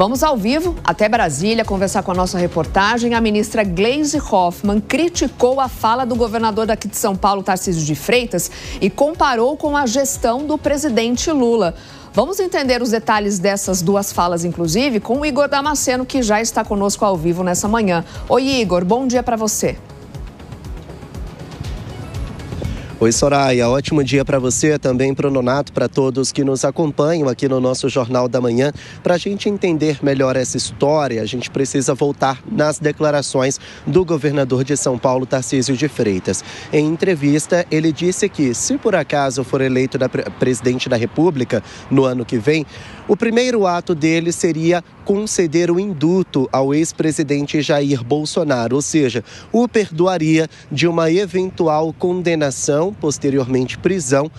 Vamos ao vivo até Brasília conversar com a nossa reportagem. A ministra Gleisi Hoffmann criticou a fala do governador daqui de São Paulo, Tarcísio de Freitas, e comparou com a gestão do presidente Lula. Vamos entender os detalhes dessas duas falas, inclusive, com o Igor Damasceno, que já está conosco ao vivo nessa manhã. Oi, Igor, bom dia para você. Oi, Soraya, ótimo dia para você, também para o Nonato, para todos que nos acompanham aqui no nosso Jornal da Manhã. Para a gente entender melhor essa história, a gente precisa voltar nas declarações do governador de São Paulo, Tarcísio de Freitas. Em entrevista, ele disse que, se por acaso for eleito presidente da República no ano que vem, o primeiro ato dele seria conceder o indulto ao ex-presidente Jair Bolsonaro, ou seja, o perdoaria de uma eventual condenação, posteriormente prisão,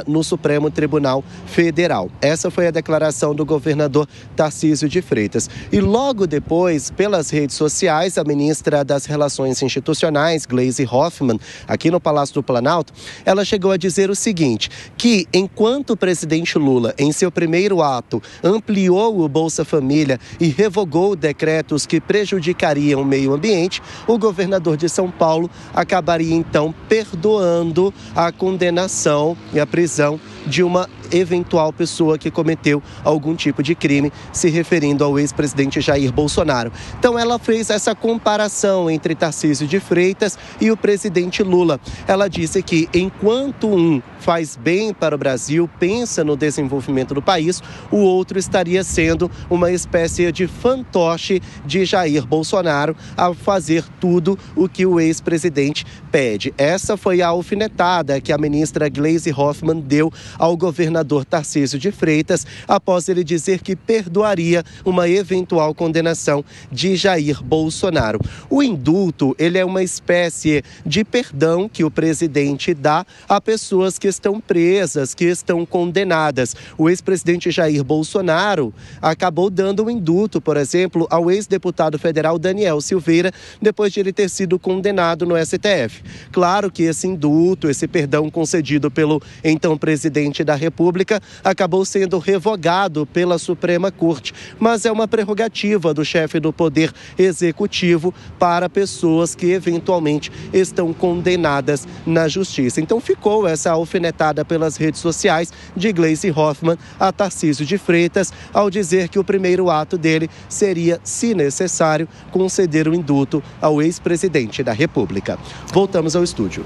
no Supremo Tribunal Federal. Essa foi a declaração do governador Tarcísio de Freitas. E logo depois, pelas redes sociais, a ministra das Relações Institucionais, Gleisi Hoffmann, aqui no Palácio do Planalto, ela chegou a dizer o seguinte, que enquanto o presidente Lula, em seu primeiro ato, ampliou o Bolsa Família e revogou decretos que prejudicariam o meio ambiente, o governador de São Paulo acabaria então perdoando a condenação e a prisão de uma eventual pessoa que cometeu algum tipo de crime, se referindo ao ex-presidente Jair Bolsonaro. Então ela fez essa comparação entre Tarcísio de Freitas e o presidente Lula. Ela disse que enquanto um faz bem para o Brasil, pensa no desenvolvimento do país, o outro estaria sendo uma espécie de fantoche de Jair Bolsonaro a fazer tudo o que o ex-presidente pede. Essa foi a alfinetada que a ministra Gleisi Hoffmann deu ao governador Tarcísio de Freitas, após ele dizer que perdoaria uma eventual condenação de Jair Bolsonaro. O indulto, ele é uma espécie de perdão que o presidente dá a pessoas que estão presas, que estão condenadas. O ex-presidente Jair Bolsonaro acabou dando um indulto, por exemplo, ao ex-deputado federal Daniel Silveira, depois de ele ter sido condenado no STF. Claro que esse indulto, esse perdão concedido pelo então presidente da República, acabou sendo revogado pela Suprema Corte, mas é uma prerrogativa do chefe do Poder Executivo para pessoas que eventualmente estão condenadas na Justiça. Então ficou essa alfinetada pelas redes sociais de Gleisi Hoffmann a Tarcísio de Freitas, ao dizer que o primeiro ato dele seria, se necessário, conceder o indulto ao ex-presidente da República. Voltamos ao estúdio.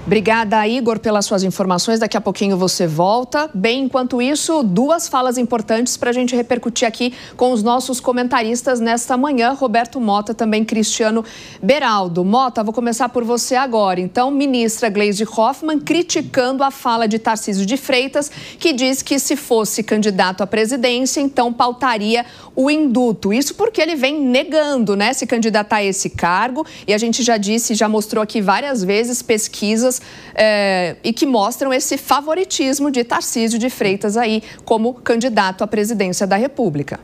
Obrigada, Igor, pelas suas informações. Daqui a pouquinho você volta. Bem, enquanto isso, duas falas importantes para a gente repercutir aqui com os nossos comentaristas nesta manhã, Roberto Mota, também Cristiano Beraldo. Mota, vou começar por você agora. Então, ministra Gleisi Hoffmann criticando a fala de Tarcísio de Freitas, que diz que se fosse candidato à presidência, então pautaria o indulto. Isso porque ele vem negando, né, se candidatar a esse cargo. E a gente já disse, já mostrou aqui várias vezes pesquisas e que mostram esse favoritismo de Tarcísio de Freitas aí como candidato à presidência da República.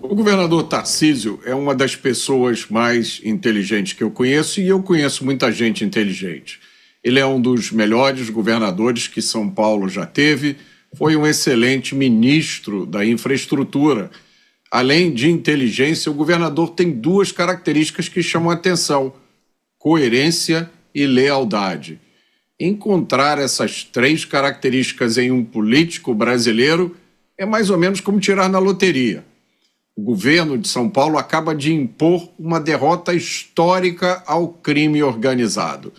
O governador Tarcísio é uma das pessoas mais inteligentes que eu conheço, e eu conheço muita gente inteligente. Ele é um dos melhores governadores que São Paulo já teve, foi um excelente ministro da infraestrutura. Além de inteligência, o governador tem duas características que chamam a atenção: coerência e lealdade. Encontrar essas três características em um político brasileiro é mais ou menos como tirar na loteria. O governo de São Paulo acaba de impor uma derrota histórica ao crime organizado.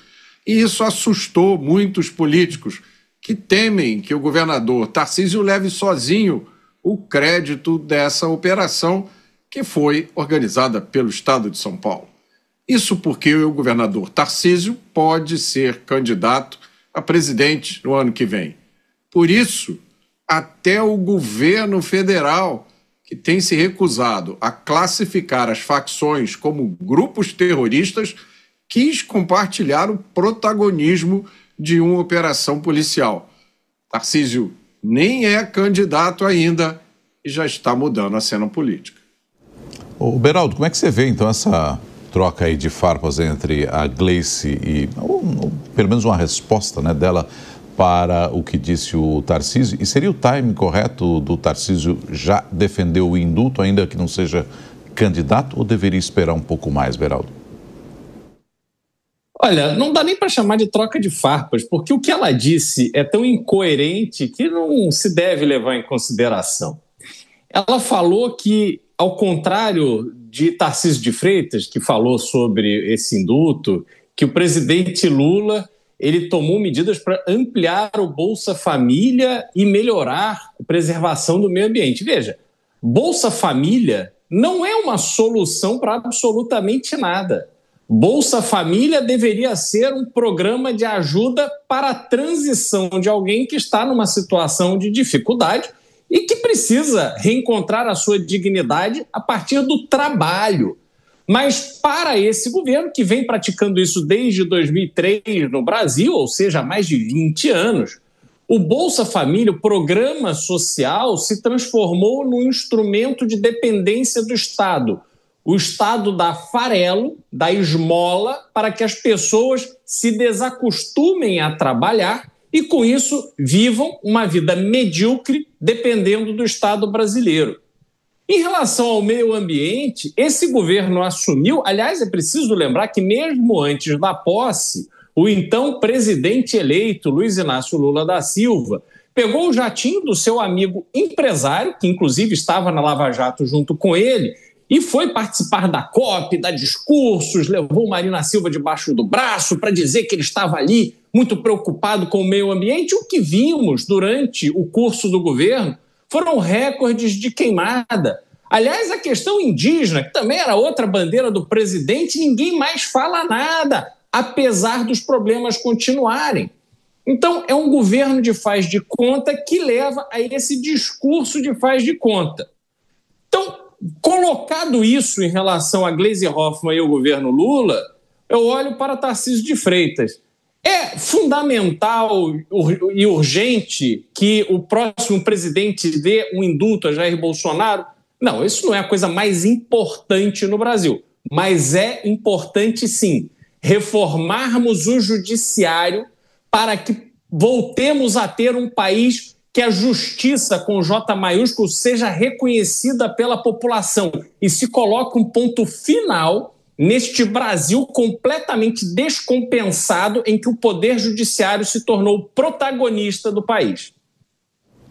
E isso assustou muitos políticos que temem que o governador Tarcísio leve sozinho o crédito dessa operação que foi organizada pelo Estado de São Paulo. Isso porque o governador Tarcísio pode ser candidato a presidente no ano que vem. Por isso, até o governo federal, que tem se recusado a classificar as facções como grupos terroristas, quis compartilhar o protagonismo de uma operação policial. Tarcísio nem é candidato ainda e já está mudando a cena política. Ô, Beraldo, como é que você vê, então, essa troca aí de farpas entre a Gleisi e, ou pelo menos uma resposta, né, dela para o que disse o Tarcísio? E seria o timing correto do Tarcísio já defender o indulto, ainda que não seja candidato, ou deveria esperar um pouco mais, Beraldo? Olha, não dá nem para chamar de troca de farpas, porque o que ela disse é tão incoerente que não se deve levar em consideração. Ela falou que, ao contrário de Tarcísio de Freitas, que falou sobre esse indulto, que o presidente Lula ele tomou medidas para ampliar o Bolsa Família e melhorar a preservação do meio ambiente. Veja, Bolsa Família não é uma solução para absolutamente nada. Bolsa Família deveria ser um programa de ajuda para a transição de alguém que está numa situação de dificuldade e que precisa reencontrar a sua dignidade a partir do trabalho. Mas para esse governo, que vem praticando isso desde 2003 no Brasil, ou seja, há mais de 20 anos, o Bolsa Família, o programa social, se transformou num instrumento de dependência do Estado. O Estado dá farelo, dá esmola para que as pessoas se desacostumem a trabalhar e, com isso, vivam uma vida medíocre dependendo do Estado brasileiro. Em relação ao meio ambiente, esse governo assumiu, aliás, é preciso lembrar que mesmo antes da posse, o então presidente eleito, Luiz Inácio Lula da Silva, pegou o jatinho do seu amigo empresário, que inclusive estava na Lava Jato junto com ele, e foi participar da COP, dar discursos, levou Marina Silva debaixo do braço para dizer que ele estava ali muito preocupado com o meio ambiente. O que vimos durante o curso do governo foram recordes de queimada. Aliás, a questão indígena, que também era outra bandeira do presidente, ninguém mais fala nada, apesar dos problemas continuarem. Então, é um governo de faz de conta que leva a esse discurso de faz de conta. Então, colocado isso em relação a Gleisi Hoffmann e o governo Lula, eu olho para Tarcísio de Freitas. É fundamental e urgente que o próximo presidente dê um indulto a Jair Bolsonaro? Não, isso não é a coisa mais importante no Brasil, mas é importante sim reformarmos o judiciário para que voltemos a ter um país que a justiça com J maiúsculo seja reconhecida pela população e se coloque um ponto final neste Brasil completamente descompensado em que o poder judiciário se tornou protagonista do país.